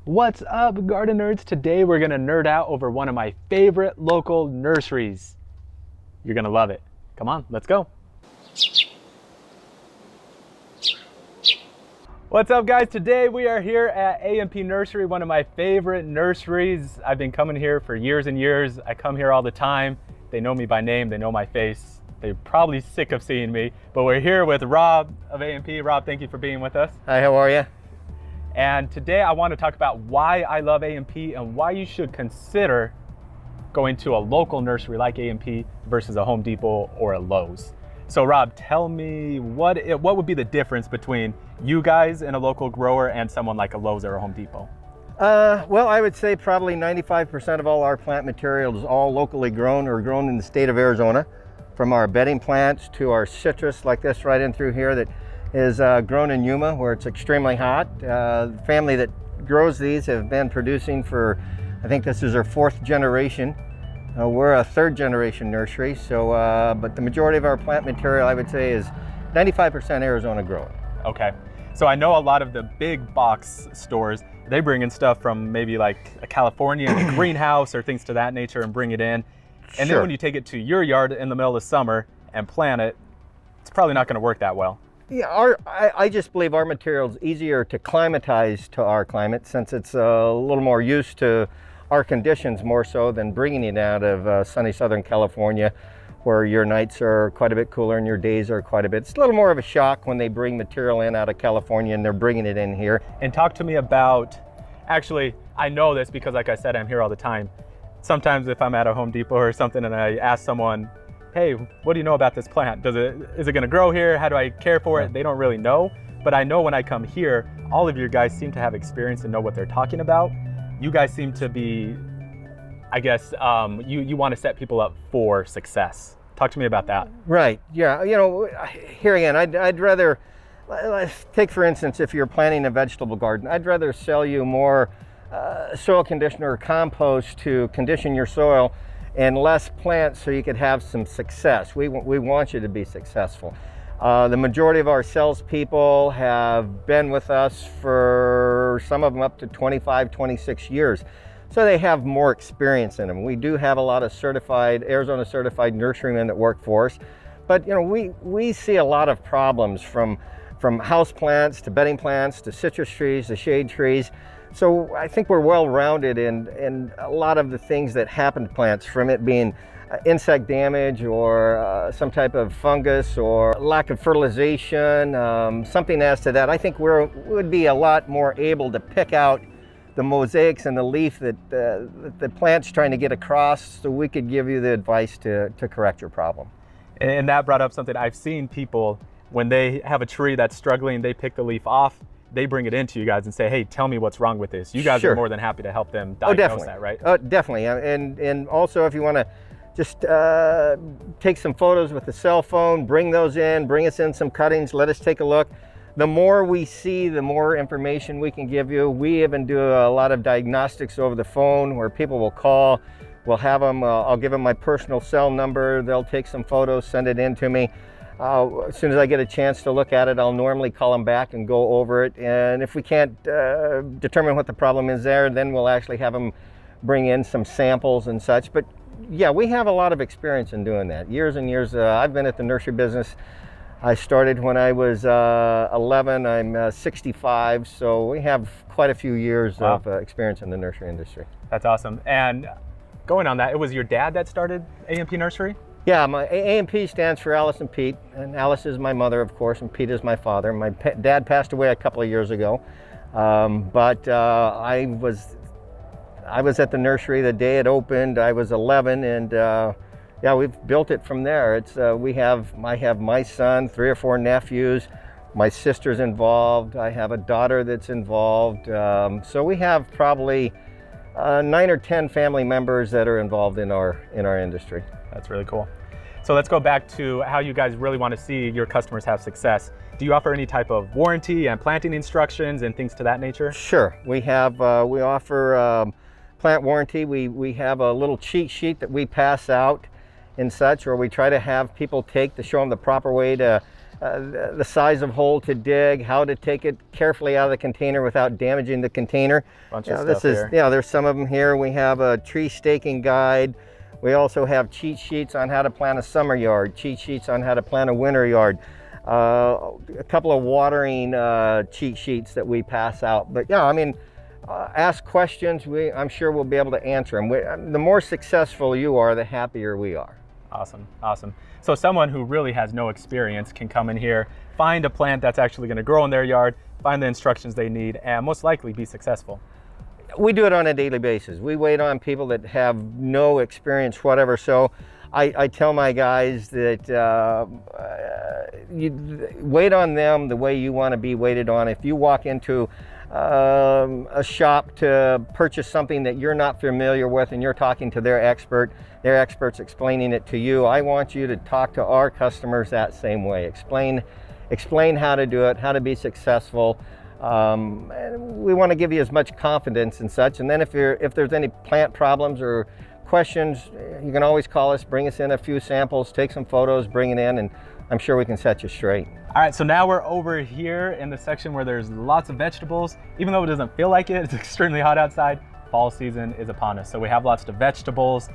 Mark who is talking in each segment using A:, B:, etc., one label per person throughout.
A: What's up, garden nerds? Today we're gonna nerd out over one of my favorite local nurseries. You're gonna love it. Come on, let's go. What's up, guys? Today we are here at A&P Nursery, one of my favorite nurseries. I've been coming here for years and years. I come here all the time. They know me by name, they know my face. They're probably sick of seeing me, but we're here with Rob of A&P. Rob, thank you for being with us.
B: Hi, how are you?
A: And today I want to talk about why I love A&P and why you should consider going to a local nursery like A&P versus a Home Depot or a Lowe's. So Rob, tell me what would be the difference between you guys and a local grower and someone like a Lowe's or a Home Depot?
B: Well, I would say probably 95% of all our plant material is all locally grown or grown in the state of Arizona. From our bedding plants to our citrus like this right in through here that is grown in Yuma where it's extremely hot. The family that grows these have been producing for, I think this is our fourth generation. We're a third generation nursery, so but the majority of our plant material I would say is 95% Arizona grown.
A: Okay, so I know a lot of the big box stores, they bring in stuff from maybe like a California greenhouse or things to that nature and bring it in. And then when you take it to your yard in the middle of summer and plant it, it's probably not going to work that well.
B: Yeah, I just believe our material is easier to climatize to our climate since it's a little more used to our conditions more so than bringing it out of sunny Southern California where your nights are quite a bit cooler and your days are quite a bit. It's a little more of a shock when they bring material in out of California and they're bringing it in here.
A: And talk to me about, actually, I know this because like I said, I'm here all the time. Sometimes if I'm at a Home Depot or something and I ask someone, hey, what do you know about this plant? Is it gonna grow here? How do I care for it? They don't really know, but I know when I come here, all of you guys seem to have experience and know what they're talking about. You guys seem to be, I guess, you wanna set people up for success. Talk to me about that.
B: Right, yeah, you know, here again, I'd rather, let's take for instance, if you're planting a vegetable garden, I'd rather sell you more soil conditioner or compost to condition your soil and less plants so you could have some success. We want you to be successful. The majority of our salespeople have been with us for some of them up to 25, 26 years. So they have more experience in them. We do have a lot of Arizona certified nurserymen that work for us. But you know, we see a lot of problems from house plants to bedding plants to citrus trees to shade trees. So I think we're well-rounded in a lot of the things that happen to plants, from it being insect damage or some type of fungus or lack of fertilization, something as to that. I think we would be a lot more able to pick out the mosaics and the leaf that the plant's trying to get across, so we could give you the advice to correct your problem.
A: And that brought up something I've seen people, when they have a tree that's struggling, they pick the leaf off, they bring it into you guys and say, hey, tell me what's wrong with this. You guys are more than happy to help them diagnose that, right?
B: Definitely. And also if you want to just take some photos with the cell phone, bring those in, bring us in some cuttings, let us take a look. The more we see, the more information we can give you. We even do a lot of diagnostics over the phone where people will call. We'll have them, I'll give them my personal cell number. They'll take some photos, send it in to me. As soon as I get a chance to look at it, I'll normally call them back and go over it. And if we can't determine what the problem is there, then we'll actually have them bring in some samples and such. But yeah, we have a lot of experience in doing that. Years and years. I've been at the nursery business. I started when I was 11. I'm 65, so we have quite a few years of experience in the nursery industry.
A: That's awesome. And going on that, it was your dad that started A&P Nursery?
B: Yeah, my A&P stands for Alice and Pete, and Alice is my mother, of course, and Pete is my father. My dad passed away a couple of years ago, but I was at the nursery the day it opened. I was 11, and yeah, we've built it from there. It's I have my son, 3 or 4 nephews, my sister's involved. I have a daughter that's involved. So we have probably 9 or 10 family members that are involved in our industry.
A: That's really cool. So let's go back to how you guys really want to see your customers have success. Do you offer any type of warranty and planting instructions and things to that nature?
B: Sure. We offer plant warranty. We have a little cheat sheet that we pass out and such, or we try to have people take to show them the proper way to the size of hole to dig, how to take it carefully out of the container without damaging the container.
A: Bunch of stuff here.
B: Yeah, there's some of them here. We have a tree staking guide. We also have cheat sheets on how to plant a summer yard, cheat sheets on how to plant a winter yard, a couple of watering cheat sheets that we pass out. But yeah, I mean, ask questions. I'm sure we'll be able to answer them. The more successful you are, the happier we are.
A: Awesome, awesome. So someone who really has no experience can come in here, find a plant that's actually going to grow in their yard, find the instructions they need, and most likely be successful.
B: We do it on a daily basis. We wait on people that have no experience whatever. So I tell my guys that you wait on them the way you want to be waited on. If you walk into a shop to purchase something that you're not familiar with and you're talking to their expert's explaining it to you, I want you to talk to our customers that same way. Explain how to do it, how to be successful. And we want to give you as much confidence and such. And then if there's any plant problems or questions, you can always call us, bring us in a few samples, take some photos, bring it in, and I'm sure we can set you straight.
A: All right, so now we're over here in the section where there's lots of vegetables. Even though it doesn't feel like it, it's extremely hot outside. Fall season is upon us, so we have lots of vegetables.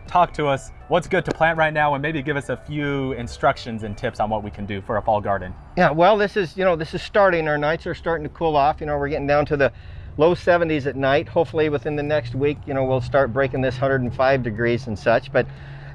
A: Talk to us, what's good to plant right now, and maybe give us a few instructions and tips on what we can do for a fall garden.
B: Yeah, well, this is starting. Our nights are starting to cool off. We're getting down to the low 70s at night. Hopefully within the next week, we'll start breaking this 105 degrees and such. But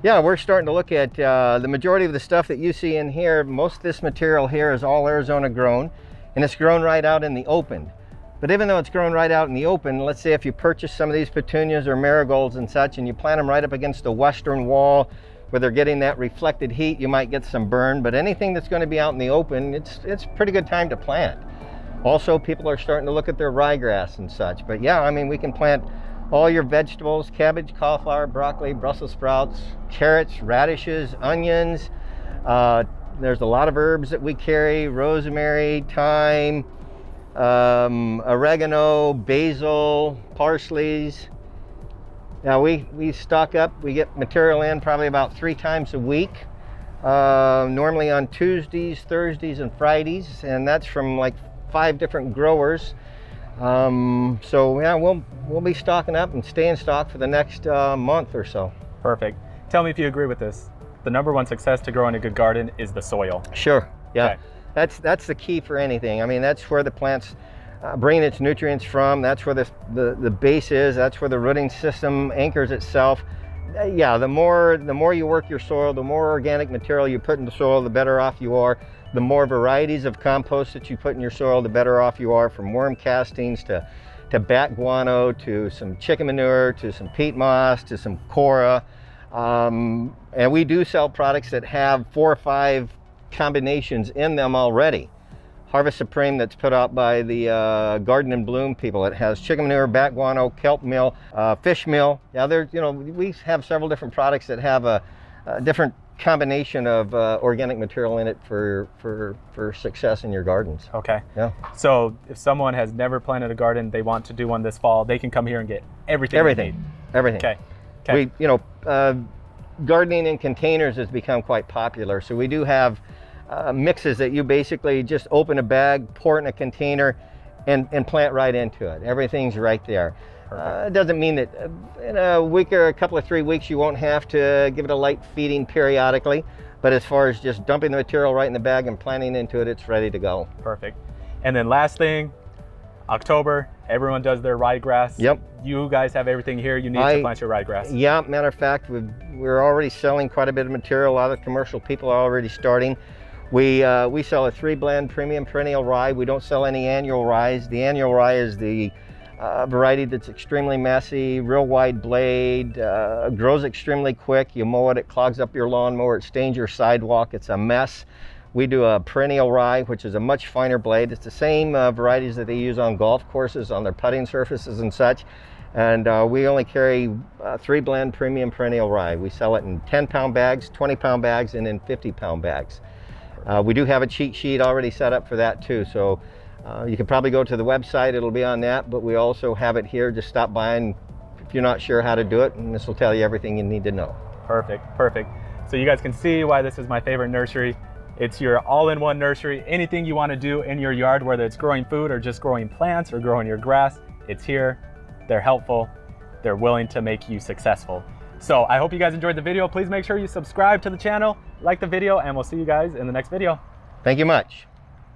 B: yeah, we're starting to look at the majority of the stuff that you see in here. Most of this material here is all Arizona grown, and it's grown right out in the open. But even though it's grown right out in the open, let's say if you purchase some of these petunias or marigolds and such, and you plant them right up against the western wall where they're getting that reflected heat, you might get some burn. But anything that's going to be out in the open, it's a pretty good time to plant. Also, people are starting to look at their ryegrass and such. But yeah, I mean, we can plant all your vegetables: cabbage, cauliflower, broccoli, Brussels sprouts, carrots, radishes, onions. There's a lot of herbs that we carry: rosemary, thyme, oregano, basil, parsleys. Now we stock up. We get material in probably about 3 times a week, normally on Tuesdays, Thursdays, and Fridays, and that's from like 5 different growers. So yeah, we'll be stocking up and stay in stock for the next month or so.
A: Perfect. Tell me if you agree with this. The #1 success to growing a good garden is the soil.
B: Sure. Yeah.
A: Okay.
B: That's the key for anything. I mean, that's where the plant's bringing its nutrients from. That's where the base is. That's where the rooting system anchors itself. Yeah, the more you work your soil, the more organic material you put in the soil, the better off you are. The more varieties of compost that you put in your soil, the better off you are, from worm castings to bat guano, to some chicken manure, to some peat moss, to some coir. And we do sell products that have 4 or 5 combinations in them already. Harvest Supreme, that's put out by the Garden and Bloom people. It has chicken manure, bat guano, kelp meal, fish meal. Yeah, we have several different products that have a different combination of organic material in it for success in your gardens.
A: Okay.
B: Yeah.
A: So if someone has never planted a garden, they want to do one this fall, they can come here and get everything.
B: Everything.
A: Okay.
B: Gardening in containers has become quite popular. So we do have mixes that you basically just open a bag, pour it in a container, and plant right into it. Everything's right there. It doesn't mean that in a week or a couple of 3 weeks you won't have to give it a light feeding periodically, but as far as just dumping the material right in the bag and planting into it, it's ready to go.
A: Perfect. And then last thing, October, everyone does their ryegrass.
B: Yep.
A: You guys have everything here you need to plant your ryegrass.
B: Yeah, matter of fact, we're already selling quite a bit of material. A lot of commercial people are already starting. We sell a 3-blend premium perennial rye. We don't sell any annual ryes. The annual rye is the variety that's extremely messy, real wide blade, grows extremely quick. You mow it, it clogs up your lawnmower, it stains your sidewalk, it's a mess. We do a perennial rye, which is a much finer blade. It's the same varieties that they use on golf courses, on their putting surfaces and such. And we only carry 3-blend premium perennial rye. We sell it in 10-pound bags, 20-pound bags, and in 50-pound bags. We do have a cheat sheet already set up for that too. So you can probably go to the website, it'll be on that, but we also have it here. Just stop by, and if you're not sure how to do it, and this will tell you everything you need to know.
A: Perfect. So you guys can see why this is my favorite nursery. It's your all-in-one nursery. Anything you want to do in your yard, whether it's growing food or just growing plants or growing your grass, it's here. They're helpful. They're willing to make you successful. So I hope you guys enjoyed the video. Please make sure you subscribe to the channel, like the video, and we'll see you guys in the next video.
B: Thank you much.